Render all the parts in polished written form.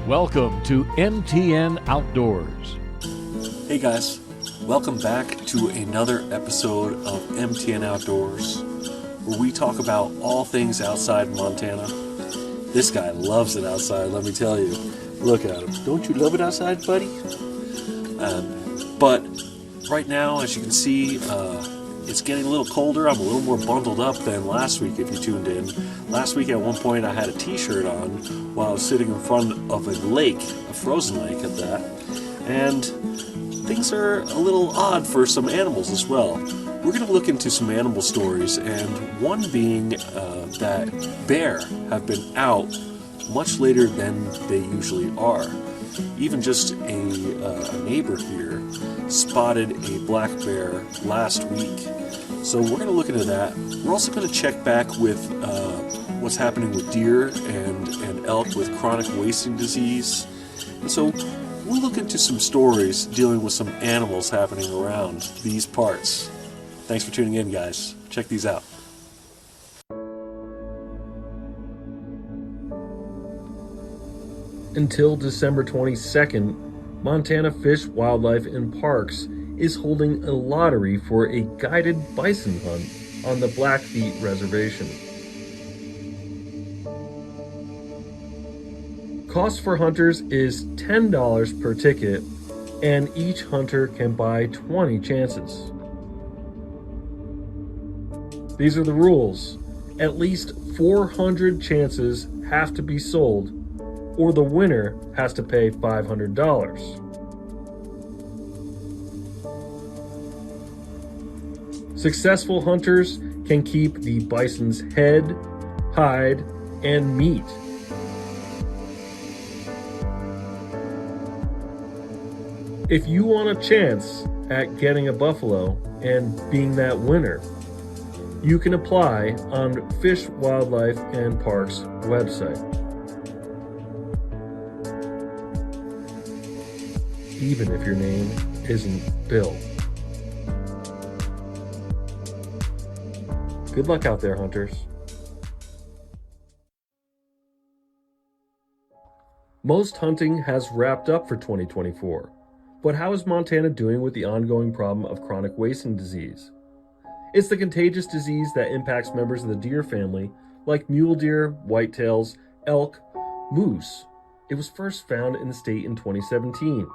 Welcome to MTN Outdoors. Hey guys, welcome back to another episode of MTN Outdoors, where we talk about all things outside Montana. This guy loves it outside, let me tell you. Look at him. Don't you love it outside, buddy? But right now, as you can see, it's getting a little colder. I'm a little more bundled up than last week if you tuned in. Last week at one point I had a t-shirt on while I was sitting in front of a lake, a frozen lake at that. And things are a little odd for some animals as well. We're going to look into some animal stories, and one being that bear have been out much later than they usually are. Even just a neighbor here spotted a black bear last week. So we're going to look into that. We're also going to check back with what's happening with deer and elk with chronic wasting disease. And so we'll look into some stories dealing with some animals happening around these parts. Thanks for tuning in, guys. Check these out. Until December 22nd, Montana Fish, Wildlife, and Parks is holding a lottery for a guided bison hunt on the Blackfeet Reservation. Cost for hunters is $10 per ticket, and each hunter can buy 20 chances. These are the rules. At least 400 chances have to be sold, or the winner has to pay $500. Successful hunters can keep the bison's head, hide, and meat. If you want a chance at getting a buffalo and being that winner, you can apply on Fish, Wildlife, and Parks website. Even if your name isn't Bill. Good luck out there, hunters. Most hunting has wrapped up for 2024, but how is Montana doing with the ongoing problem of chronic wasting disease? It's the contagious disease that impacts members of the deer family, like mule deer, whitetails, elk, moose. It was first found in the state in 2017.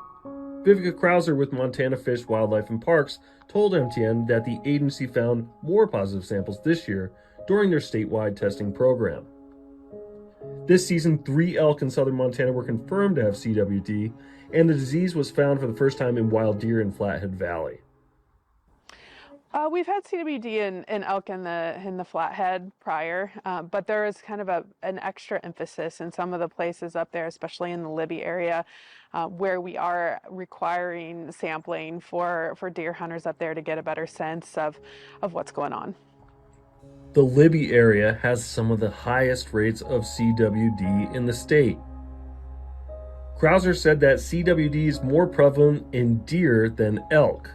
Vivica Krauser with Montana Fish, Wildlife, and Parks told MTN that the agency found more positive samples this year during their statewide testing program. This season, 3 elk in southern Montana were confirmed to have CWD, and the disease was found for the first time in wild deer in Flathead Valley. We've had CWD in elk in the Flathead prior, but there is kind of an extra emphasis in some of the places up there, especially in the Libby area, where we are requiring sampling for deer hunters up there to get a better sense of what's going on. The Libby area has some of the highest rates of CWD in the state. Krauser said that CWD is more prevalent in deer than elk,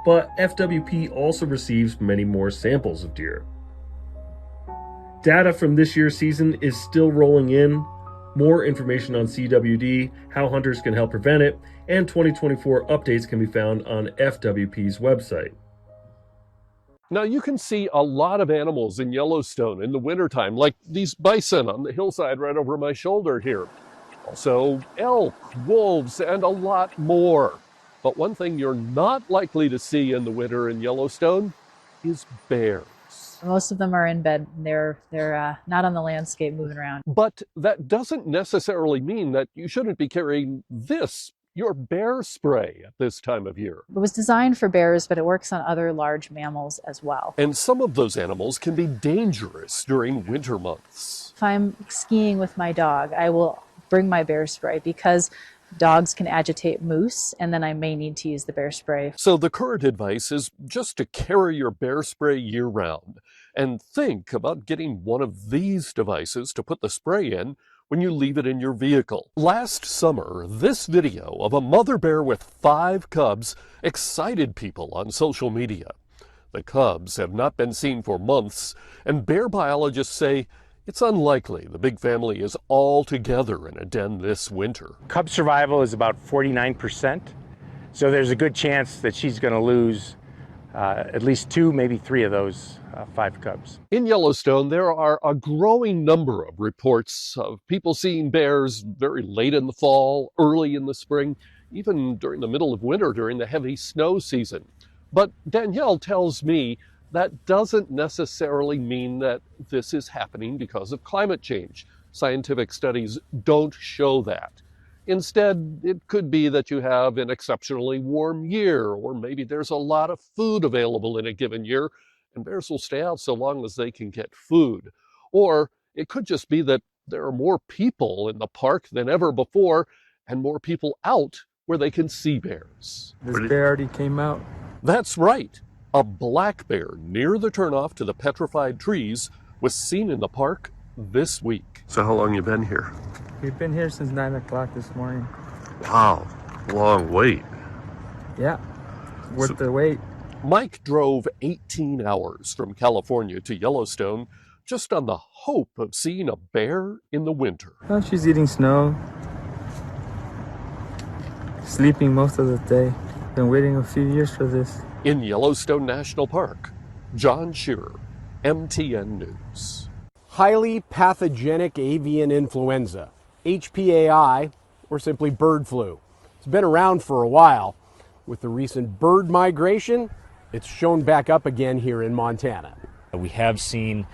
but FWP also receives many more samples of deer. Data from this year's season is still rolling in. More information on CWD, how hunters can help prevent it, and 2024 updates can be found on FWP's website. Now, you can see a lot of animals in Yellowstone in the wintertime, like these bison on the hillside right over my shoulder here. Also, elk, wolves, and a lot more. But one thing you're not likely to see in the winter in Yellowstone is bears. Most of them are in bed. They're not on the landscape moving around. But that doesn't necessarily mean that you shouldn't be carrying this, your bear spray, at this time of year. It was designed for bears, but it works on other large mammals as well. And some of those animals can be dangerous during winter months. If I'm skiing with my dog, I will bring my bear spray because dogs can agitate moose, and then I may need to use the bear spray. So the current advice is just to carry your bear spray year-round, and think about getting one of these devices to put the spray in when you leave it in your vehicle. Last summer, this video of a mother bear with 5 cubs excited people on social media. The cubs have not been seen for months, and bear biologists say It's unlikely the big family is all together in a den this winter. Cub survival is about 49%, so there's a good chance that she's going to lose at least 2, maybe 3 of those 5 cubs. In Yellowstone, there are a growing number of reports of people seeing bears very late in the fall, early in the spring, even during the middle of winter during the heavy snow season. But Danielle tells me that doesn't necessarily mean that this is happening because of climate change. Scientific studies don't show that. Instead, it could be that you have an exceptionally warm year, or maybe there's a lot of food available in a given year, and bears will stay out so long as they can get food. Or it could just be that there are more people in the park than ever before, and more people out where they can see bears. This bear already came out. That's right. A black bear near the turnoff to the petrified trees was seen in the park this week. So how long you been here? We've been here since 9 o'clock this morning. Wow, long wait. Yeah, worth the wait. Mike drove 18 hours from California to Yellowstone just on the hope of seeing a bear in the winter. Well, she's eating snow, sleeping most of the day. Been waiting a few years for this. In Yellowstone National Park, John Shearer, MTN News. Highly pathogenic avian influenza, HPAI, or simply bird flu. It's been around for a while. With the recent bird migration, it's shown back up again here in Montana. We have seen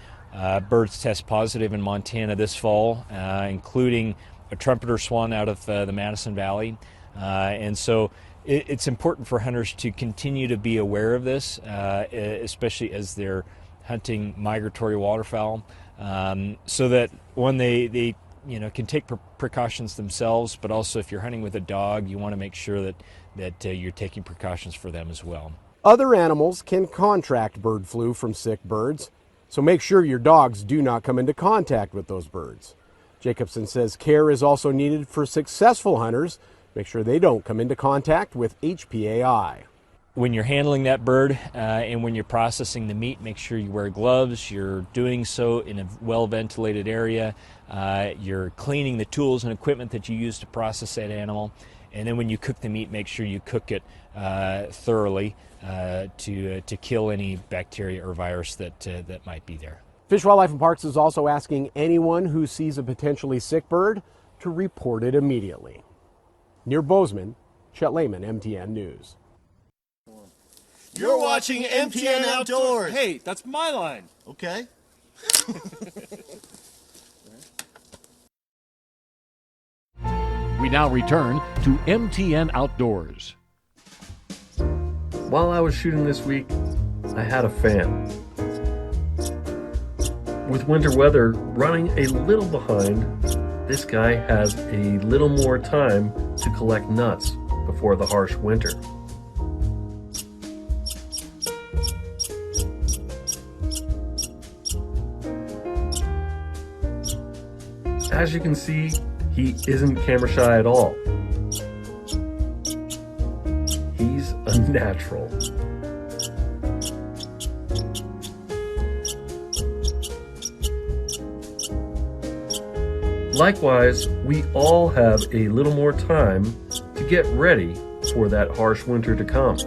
birds test positive in Montana this fall, including a trumpeter swan out of the Madison Valley. And so it's important for hunters to continue to be aware of this, especially as they're hunting migratory waterfowl, so that when they can take precautions themselves, but also if you're hunting with a dog, you want to make sure that you're taking precautions for them as well. Other animals can contract bird flu from sick birds, so make sure your dogs do not come into contact with those birds. Jacobson says care is also needed for successful hunters. Make sure they don't come into contact with HPAI. When you're handling that bird and when you're processing the meat, make sure you wear gloves. You're doing so in a well-ventilated area. You're cleaning the tools and equipment that you use to process that animal. And then when you cook the meat, make sure you cook it thoroughly to kill any bacteria or virus that might be there. Fish, Wildlife, and Parks is also asking anyone who sees a potentially sick bird to report it immediately. Near Bozeman, Chet Lehman, MTN News. You're watching MTN Outdoors. Hey, that's my line. Okay. We now return to MTN Outdoors. While I was shooting this week, I had a fan. With winter weather running a little behind, this guy has a little more time to collect nuts before the harsh winter. As you can see, he isn't camera shy at all. He's a natural. Likewise, we all have a little more time to get ready for that harsh winter to come.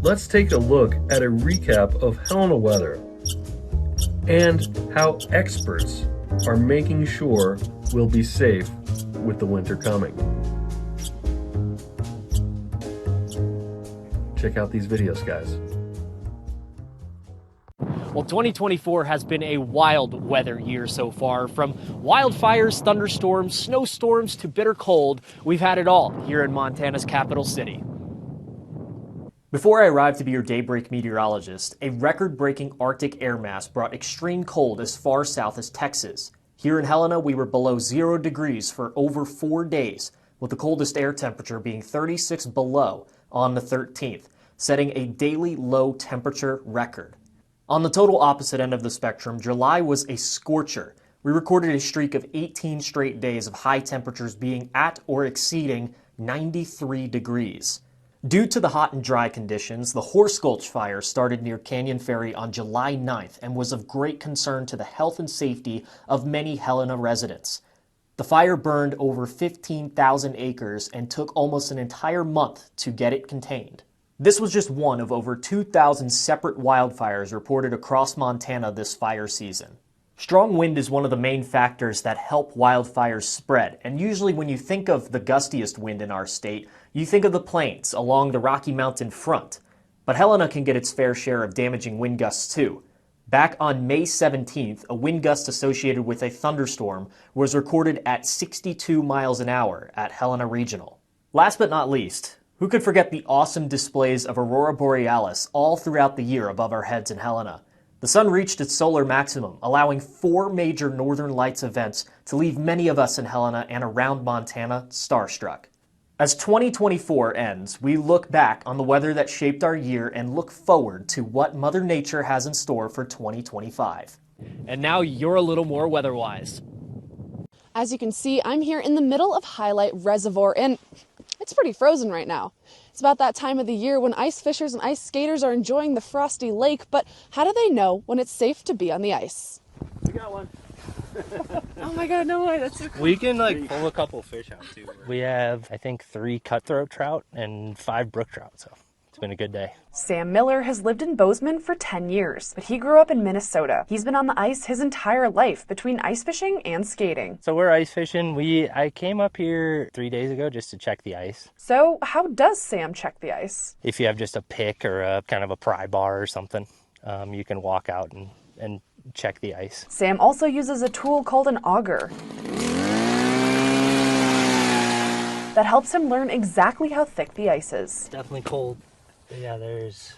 Let's take a look at a recap of Helena weather and how experts are making sure we'll be safe with the winter coming. Check out these videos, guys. Well, 2024 has been a wild weather year so far. From wildfires, thunderstorms, snowstorms, to bitter cold, we've had it all here in Montana's capital city. Before I arrived to be your daybreak meteorologist, a record-breaking Arctic air mass brought extreme cold as far south as Texas. Here in Helena, we were below 0 degrees for over 4 days, with the coldest air temperature being 36 below on the 13th, setting a daily low temperature record. On the total opposite end of the spectrum, July was a scorcher, We recorded a streak of 18 straight days of high temperatures being at or exceeding 93 degrees. Due to the hot and dry conditions, the Horse Gulch fire started near Canyon Ferry on July 9th and was of great concern to the health and safety of many Helena residents. The fire burned over 15,000 acres and took almost an entire month to get it contained. This was just one of over 2,000 separate wildfires reported across Montana this fire season. Strong wind is one of the main factors that help wildfires spread, and usually when you think of the gustiest wind in our state, you think of the plains along the Rocky Mountain front. But Helena can get its fair share of damaging wind gusts too. Back on May 17th, a wind gust associated with a thunderstorm was recorded at 62 miles an hour at Helena Regional. Last but not least, who could forget the awesome displays of Aurora Borealis all throughout the year above our heads in Helena? The sun reached its solar maximum, allowing 4 major Northern Lights events to leave many of us in Helena and around Montana starstruck. As 2024 ends, we look back on the weather that shaped our year and look forward to what Mother Nature has in store for 2025. And now you're a little more weather-wise. As you can see, I'm here in the middle of Highlight Reservoir, and it's pretty frozen right now. It's about that time of the year when ice fishers and ice skaters are enjoying the frosty lake, but how do they know when it's safe to be on the ice? We got one. Oh my god, no way, that's so cool. We can pull a couple fish out too. We have, I think, 3 cutthroat trout and 5 brook trout, so it's been a good day. Sam Miller has lived in Bozeman for 10 years, but he grew up in Minnesota. He's been on the ice his entire life between ice fishing and skating. So we're ice fishing. I came up here 3 days ago just to check the ice. So how does Sam check the ice? If you have just a pick or a kind of a pry bar or something, you can walk out and check the ice. Sam also uses a tool called an auger that helps him learn exactly how thick the ice is. It's definitely cold. But yeah, there's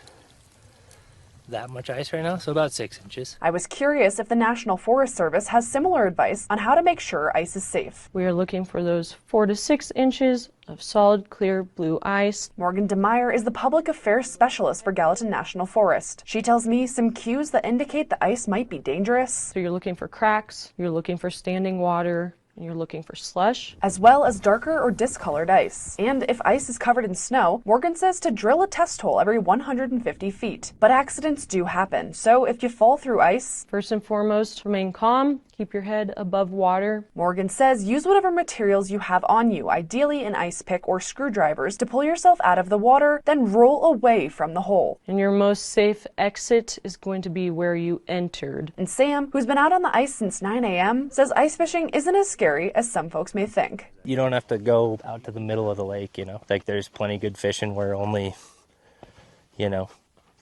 that much ice right now, so about 6 inches. I was curious if the National Forest Service has similar advice on how to make sure ice is safe. We are looking for those 4 to 6 inches of solid, clear blue ice. Morgan DeMeyer is the public affairs specialist for Gallatin National Forest. She tells me some cues that indicate the ice might be dangerous. So you're looking for cracks, you're looking for standing water, and you're looking for slush, as well as darker or discolored ice. And if ice is covered in snow, Morgan says to drill a test hole every 150 feet. But accidents do happen, so if you fall through ice, first and foremost, remain calm, keep your head above water. Morgan says use whatever materials you have on you, ideally an ice pick or screwdrivers, to pull yourself out of the water, then roll away from the hole. And your most safe exit is going to be where you entered. And Sam, who's been out on the ice since 9 a.m., says ice fishing isn't as scary as some folks may think. You don't have to go out to the middle of the lake, there's plenty good fishing where only,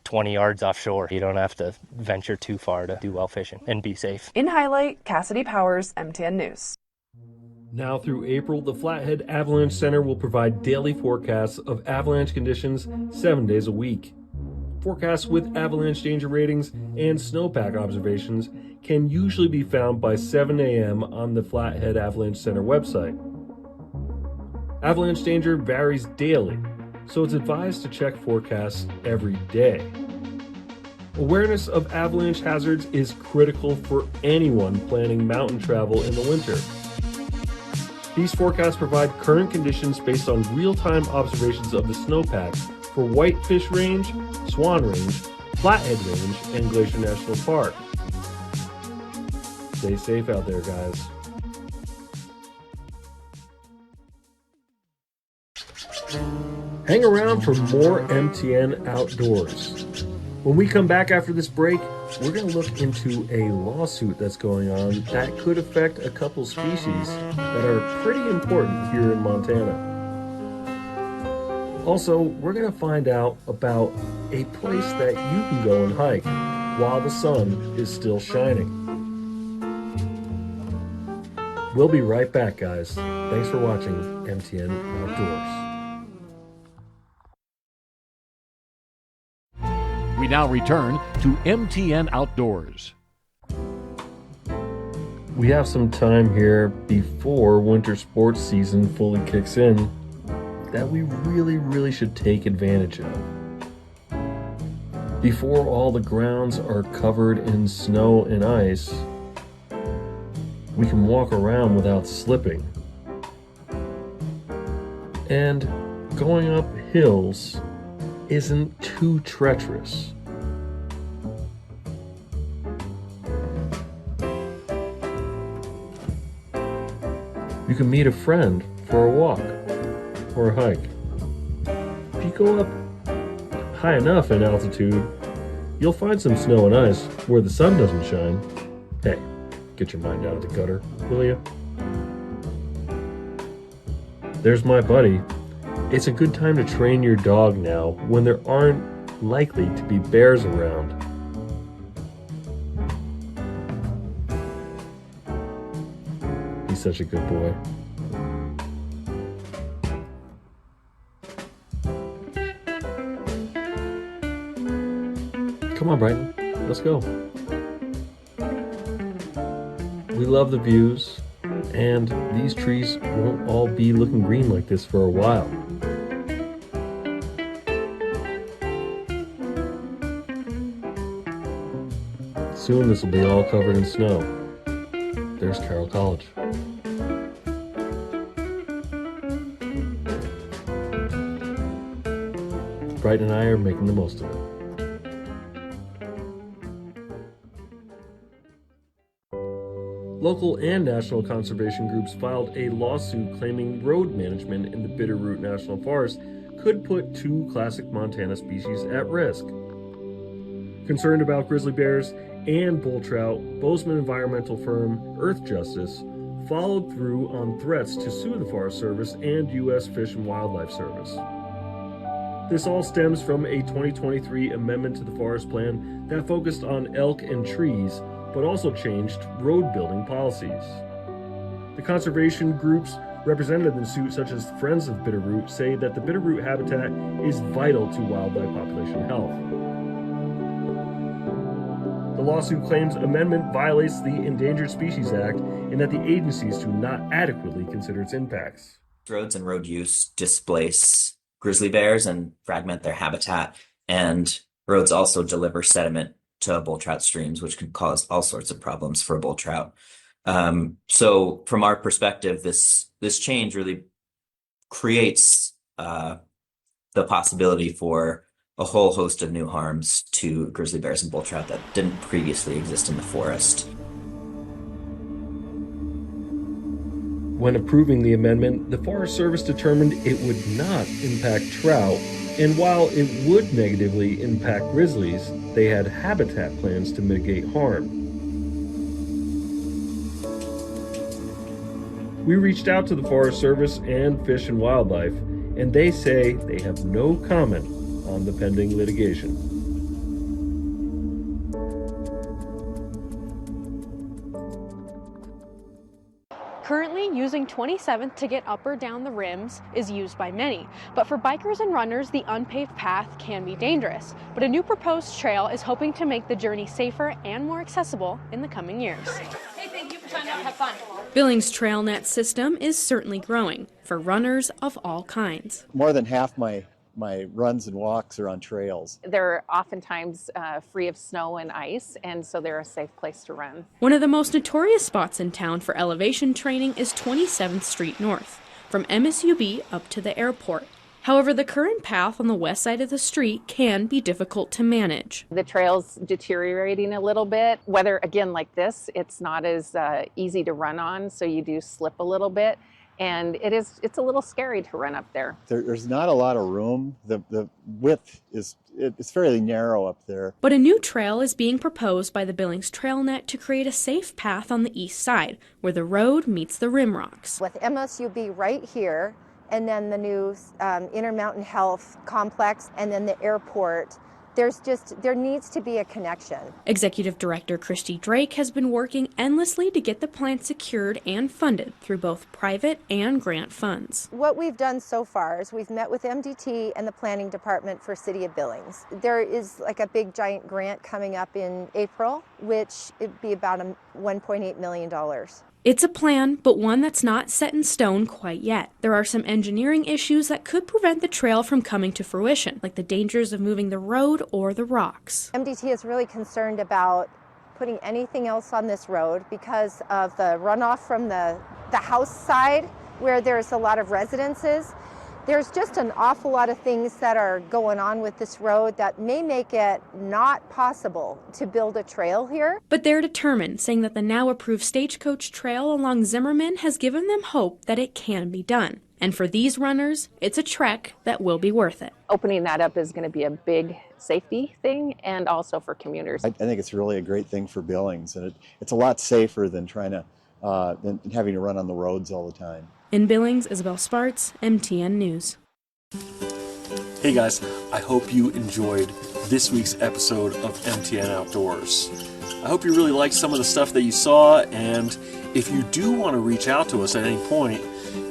20 yards offshore. You don't have to venture too far to do well fishing and be safe. In Highlight, Cassidy Powers, MTN News. Now through April, the Flathead Avalanche Center will provide daily forecasts of avalanche conditions 7 days a week. Forecasts with avalanche danger ratings and snowpack observations can usually be found by 7 a.m. on the Flathead Avalanche Center website. Avalanche danger varies daily, so it's advised to check forecasts every day. Awareness of avalanche hazards is critical for anyone planning mountain travel in the winter. These forecasts provide current conditions based on real-time observations of the snowpack for Whitefish Range, Swan Range, Flathead Range, and Glacier National Park. Stay safe out there, guys. Hang around for more MTN Outdoors. When we come back after this break, we're going to look into a lawsuit that's going on that could affect a couple species that are pretty important here in Montana. Also, we're going to find out about a place that you can go and hike while the sun is still shining. We'll be right back, guys. Thanks for watching MTN Outdoors. We now return to MTN Outdoors. We have some time here before winter sports season fully kicks in that we really should take advantage of. Before all the grounds are covered in snow and ice, We can walk around without slipping. And going up hills isn't too treacherous. You can meet a friend for a walk or a hike. If you go up high enough in altitude, you'll find some snow and ice where the sun doesn't shine. Hey, get your mind out of the gutter, will you? There's my buddy. It's a good time to train your dog now when there aren't likely to be bears around. He's such a good boy. Come on, Brighton. Let's go. We love the views, and these trees won't all be looking green like this for a while. Soon this will be all covered in snow. There's Carroll College. Brighton and I are making the most of it. Local and national conservation groups filed a lawsuit claiming road management in the Bitterroot National Forest could put 2 classic Montana species at risk. Concerned about grizzly bears and bull trout, Bozeman environmental firm Earth Justice followed through on threats to sue the Forest Service and U.S. Fish and Wildlife Service. This all stems from a 2023 amendment to the forest plan that focused on elk and trees, but also changed road building policies. The conservation groups represented in the suit, such as Friends of Bitterroot, say that the Bitterroot habitat is vital to wildlife population health. The lawsuit claims amendment violates the Endangered Species Act and that the agencies do not adequately consider its impacts. Roads and road use displace grizzly bears and fragment their habitat, and roads also deliver sediment to bull trout streams, which can cause all sorts of problems for bull trout. So from our perspective, this change really creates the possibility for a whole host of new harms to grizzly bears and bull trout that didn't previously exist in the forest. When approving the amendment, the Forest Service determined it would not impact trout, and while it would negatively impact grizzlies, they had habitat plans to mitigate harm. We reached out to the Forest Service and Fish and Wildlife, and they say they have no comment on the pending litigation. Currently, using 27th to get up or down the rims is used by many, but for bikers and runners, the unpaved path can be dangerous. But a new proposed trail is hoping to make the journey safer and more accessible in the coming years. Hey, thank you for signing up. Have fun. Billings TrailNet system is certainly growing for runners of all kinds. More than half my runs and walks are on trails. They're oftentimes free of snow and ice, and so they're a safe place to run. One of the most notorious spots in town for elevation training is 27th Street North, from MSUB up to the airport. However, the current path on the west side of the street can be difficult to manage. The trail's deteriorating a little bit. Weather, again, like this, it's not as easy to run on, so you do slip a little bit. And it's a little scary to run up there. There's not a lot of room. The width it's fairly narrow up there. But a new trail is being proposed by the Billings TrailNet to create a safe path on the east side, where the road meets the rim rocks. With MSUB right here, and then the new Intermountain Health Complex, and then the airport, there needs to be a connection. Executive Director Christy Drake has been working endlessly to get the plan secured and funded through both private and grant funds. What we've done so far is we've met with MDT and the Planning Department for City of Billings. There is like a big giant grant coming up in April, which it'd be about $1.8 million. It's a plan, but one that's not set in stone quite yet. There are some engineering issues that could prevent the trail from coming to fruition, like the dangers of moving the road or the rocks. MDT is really concerned about putting anything else on this road because of the runoff from the house side where there's a lot of residences. There's just an awful lot of things that are going on with this road that may make it not possible to build a trail here. But they're determined, saying that the now approved stagecoach trail along Zimmerman has given them hope that it can be done. And for these runners, it's a trek that will be worth it. Opening that up is going to be a big safety thing and also for commuters. I think it's really a great thing for Billings, and it's a lot safer than than having to run on the roads all the time. In Billings, Isabel Sparts, MTN News. Hey guys, I hope you enjoyed this week's episode of MTN Outdoors. I hope you really liked some of the stuff that you saw, and if you do want to reach out to us at any point,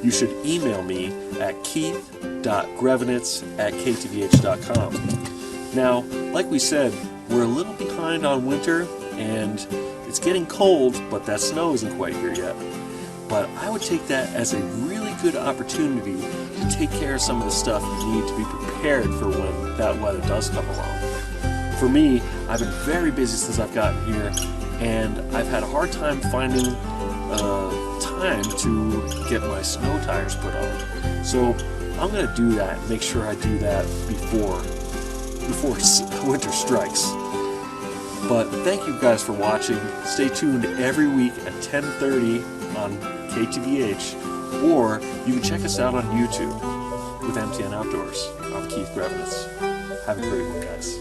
you should email me at keith.grevenitz@ktvh.com. Now, like we said, we're a little behind on winter, and it's getting cold, but that snow isn't quite here yet. But I would take that as a really good opportunity to take care of some of the stuff you need to be prepared for when that weather does come along. For me, I've been very busy since I've gotten here, and I've had a hard time finding time to get my snow tires put on. So I'm going to do that, make sure I do that before winter strikes. But thank you guys for watching. Stay tuned every week at 10:30 on KTVH, or you can check us out on YouTube with MTN Outdoors. I'm Keith Grevenitz. Have a great one, guys.